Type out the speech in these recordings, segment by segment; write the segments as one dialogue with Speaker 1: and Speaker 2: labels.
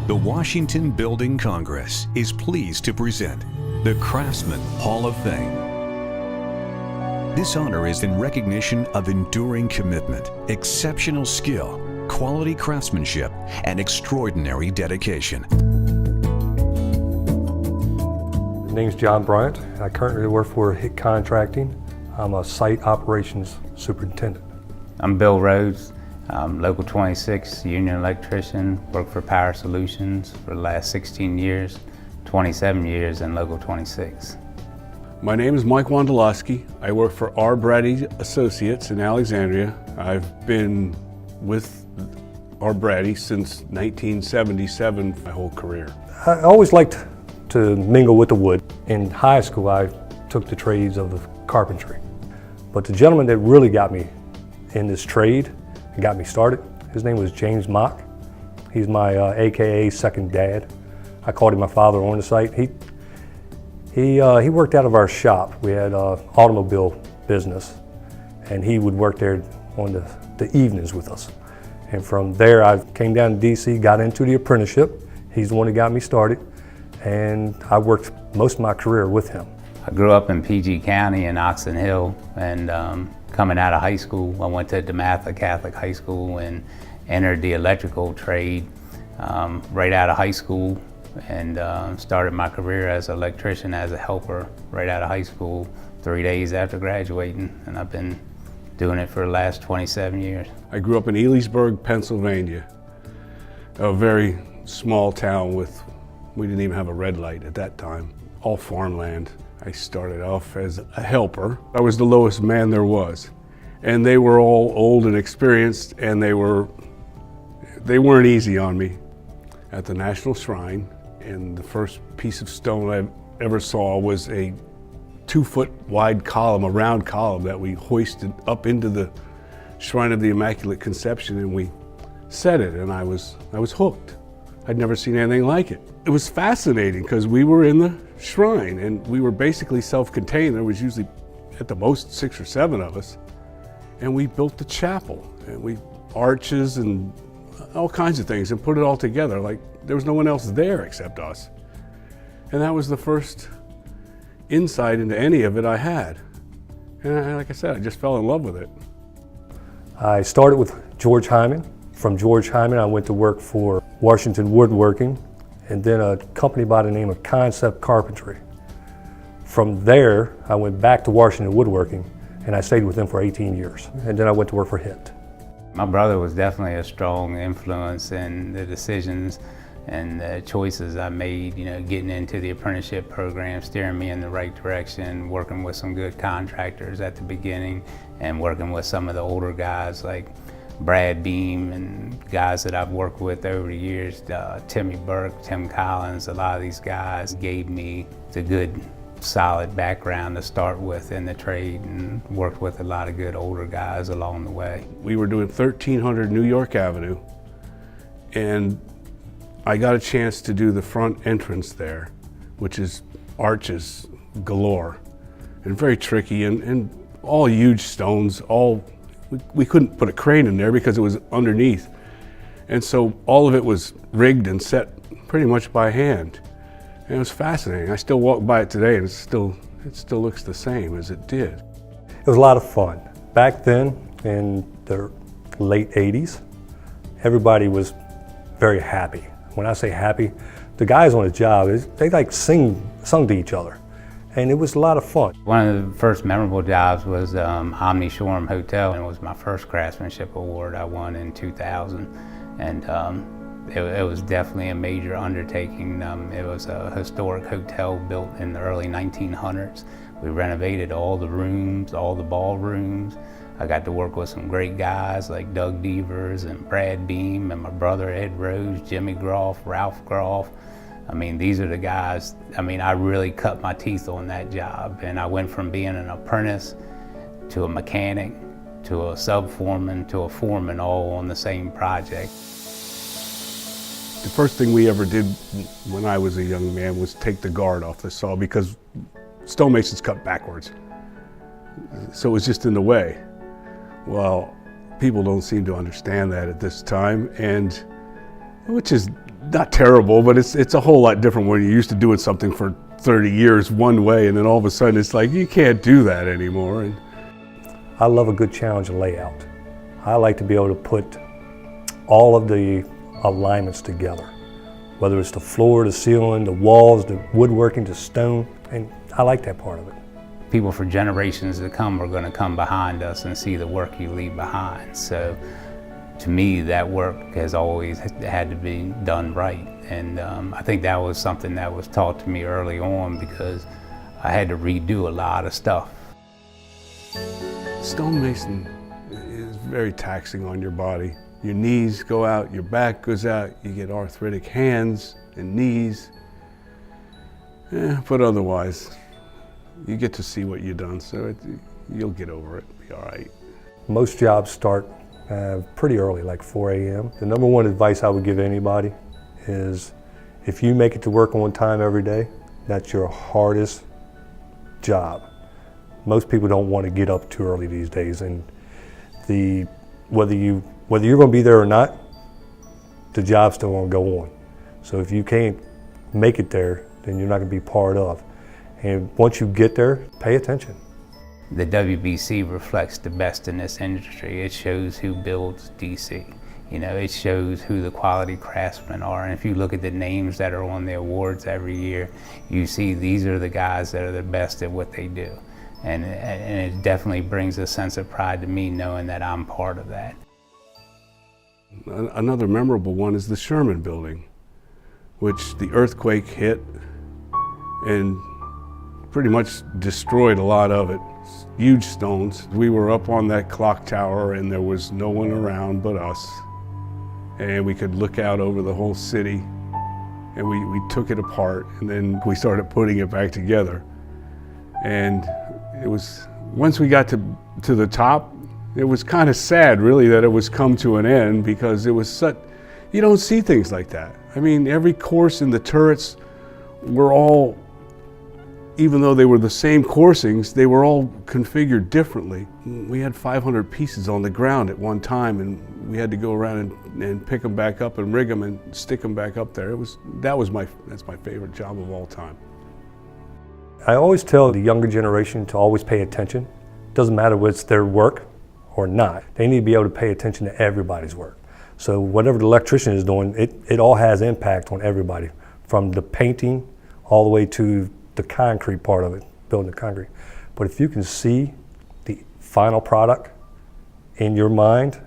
Speaker 1: The Washington Building Congress is pleased to present the Craftsman Hall of Fame. This honor is in recognition of enduring commitment, exceptional skill, quality craftsmanship, and extraordinary dedication.
Speaker 2: My name's John Bryant. I currently work for HIT Contracting. I'm a site operations superintendent.
Speaker 3: I'm Bill Rhodes. I'm Local 26 union electrician, worked for Power Solutions for the last 16 years, 27 years in Local 26.
Speaker 4: My name is Mike Wondoloski. I work for R. Brady Associates in Alexandria. I've been with R. Brady since 1977, my whole career.
Speaker 2: I always liked to mingle with the wood. In high school, I took the trades of the carpentry. But the gentleman that really got me in this trade and got me started, his name was James Mock. He's my AKA second dad. I called him my father on the site. He worked out of our shop. We had an automobile business, and he would work there on the evenings with us. And from there, I came down to DC, got into the apprenticeship. He's the one that got me started, and I worked most of my career with him.
Speaker 3: I grew up in PG County in Oxon Hill, and coming out of high school, I went to DeMatha Catholic High School and entered the electrical trade right out of high school, and started my career as an electrician, as a helper right out of high school 3 days after graduating, and I've been doing it for the last 27 years.
Speaker 4: I grew up in Elysburg, Pennsylvania, a very small town we didn't even have a red light at that time, all farmland. I started off as a helper. I was the lowest man there was, and they were all old and experienced, and they weren't easy on me. At the National Shrine, and the first piece of stone I ever saw was a 2-foot wide column, a round column that we hoisted up into the Shrine of the Immaculate Conception, and we set it, and I was hooked. I'd never seen anything like it. It was fascinating because we were in the shrine and we were basically self-contained. There was usually at the most 6 or 7 of us, and we built the chapel, and we arches and all kinds of things, and put it all together like there was no one else there except us. And that was the first insight into any of it I had. And like I said, I just fell in love with it.
Speaker 2: I started with George Hyman. From George Hyman, I went to work for Washington Woodworking, and then a company by the name of Concept Carpentry. From there, I went back to Washington Woodworking, and I stayed with them for 18 years. And then I went to work for HIT.
Speaker 3: My brother was definitely a strong influence in the decisions and the choices I made, getting into the apprenticeship program, steering me in the right direction, working with some good contractors at the beginning, and working with some of the older guys like Brad Beam and guys that I've worked with over the years, Timmy Burke, Tim Collins. A lot of these guys gave me the good, solid background to start with in the trade, and worked with a lot of good older guys along the way.
Speaker 4: We were doing 1300 New York Avenue, and I got a chance to do the front entrance there, which is arches galore, and very tricky, and all huge stones, we couldn't put a crane in there because it was underneath. And so all of it was rigged and set pretty much by hand. And it was fascinating. I still walk by it today, and it still looks the same as it did.
Speaker 2: It was a lot of fun. Back then, in the late 80s, everybody was very happy. When I say happy, the guys on the job, they like sung to each other. And it was a lot of fun.
Speaker 3: One of the first memorable jobs was Omni Shoreham Hotel, and it was my first Craftsmanship award I won in 2000. And it was definitely a major undertaking. It was a historic hotel built in the early 1900s. We renovated all the rooms, all the ballrooms. I got to work with some great guys like Doug Devers and Brad Beam, and my brother Ed Rhodes, Jimmy Groff, Ralph Groff. I mean, these are the guys, I really cut my teeth on that job, and I went from being an apprentice to a mechanic to a sub-foreman to a foreman, all on the same project.
Speaker 4: The first thing we ever did when I was a young man was take the guard off the saw, because stonemasons cut backwards. So it was just in the way. Well, people don't seem to understand that at this time, and which is not terrible, but it's a whole lot different when you're used to doing something for 30 years one way, and then all of a sudden it's like, you can't do that anymore. And
Speaker 2: I love a good challenge layout. I like to be able to put all of the alignments together, whether it's the floor, the ceiling, the walls, the woodworking, the stone, and I like that part of it.
Speaker 3: People for generations to come are going to come behind us and see the work you leave behind. So to me, that work has always had to be done right. And I think that was something that was taught to me early on, because I had to redo a lot of stuff.
Speaker 4: Stonemason is very taxing on your body. Your knees go out, your back goes out, you get arthritic hands and knees. But otherwise, you get to see what you've done, so you'll get over it, be all right.
Speaker 2: Most jobs start pretty early, like 4 a.m. The number one advice I would give anybody is, if you make it to work on time every day, that's your hardest job. Most people don't want to get up too early these days, and whether you're going to be there or not, the job's still going to go on. So if you can't make it there, then you're not going to be part of. And once you get there, pay attention.
Speaker 3: The WBC reflects the best in this industry. It shows who builds DC. You know, it shows who the quality craftsmen are. And if you look at the names that are on the awards every year, you see these are the guys that are the best at what they do. And it definitely brings a sense of pride to me knowing that I'm part of that.
Speaker 4: Another memorable one is the Sherman building, which the earthquake hit and pretty much destroyed a lot of it. Huge stones. We were up on that clock tower and there was no one around but us. And we could look out over the whole city, and we took it apart, and then we started putting it back together. And it was, once we got to the top, it was kind of sad really that it was come to an end, because it was such, you don't see things like that. I mean, every course in the turrets were all, even though they were the same coursings, they were all configured differently. We had 500 pieces on the ground at one time, and we had to go around and pick them back up and rig them and stick them back up there. That's my favorite job of all time.
Speaker 2: I always tell the younger generation to always pay attention. Doesn't matter whether it's their work or not. They need to be able to pay attention to everybody's work. So whatever the electrician is doing, it all has impact on everybody, from the painting all the way to the concrete part of it, building the concrete. But if you can see the final product in your mind,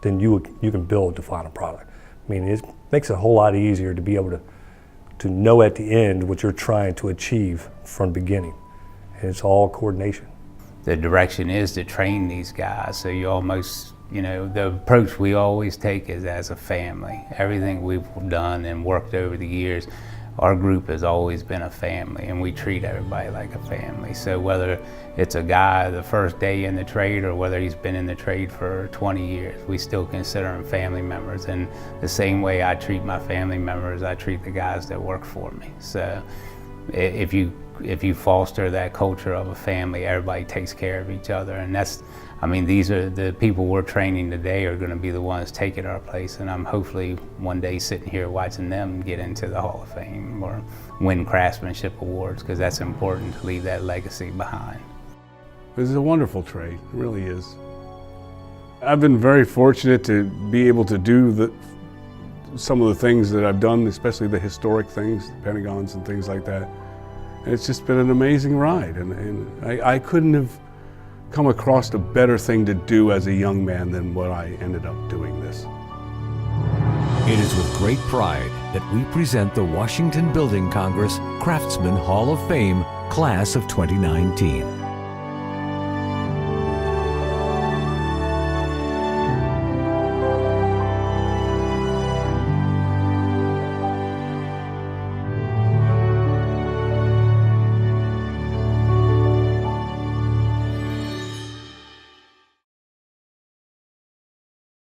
Speaker 2: then you can build the final product. I mean, it makes it a whole lot easier to be able to know at the end what you're trying to achieve from the beginning. And it's all coordination.
Speaker 3: The direction is to train these guys, so you almost, you know, the approach we always take is as a family. Everything we've done and worked over the years, our group has always been a family, and we treat everybody like a family. So whether it's a guy the first day in the trade or whether he's been in the trade for 20 years, we still consider them family members. And the same way I treat my family members, I treat the guys that work for me. So if you foster that culture of a family, everybody takes care of each other. And that's, I mean, these are the people we're training today are going to be the ones taking our place, and I'm hopefully one day sitting here watching them get into the Hall of Fame or win Craftsmanship awards, because that's important to leave that legacy behind.
Speaker 4: This is a wonderful trade, it really is. I've been very fortunate to be able to do some of the things that I've done, especially the historic things, the Pentagons and things like that. And it's just been an amazing ride, and I couldn't have come across a better thing to do as a young man than what I ended up doing this.
Speaker 1: It is with great pride that we present the Washington Building Congress Craftsman Hall of Fame Class of 2019.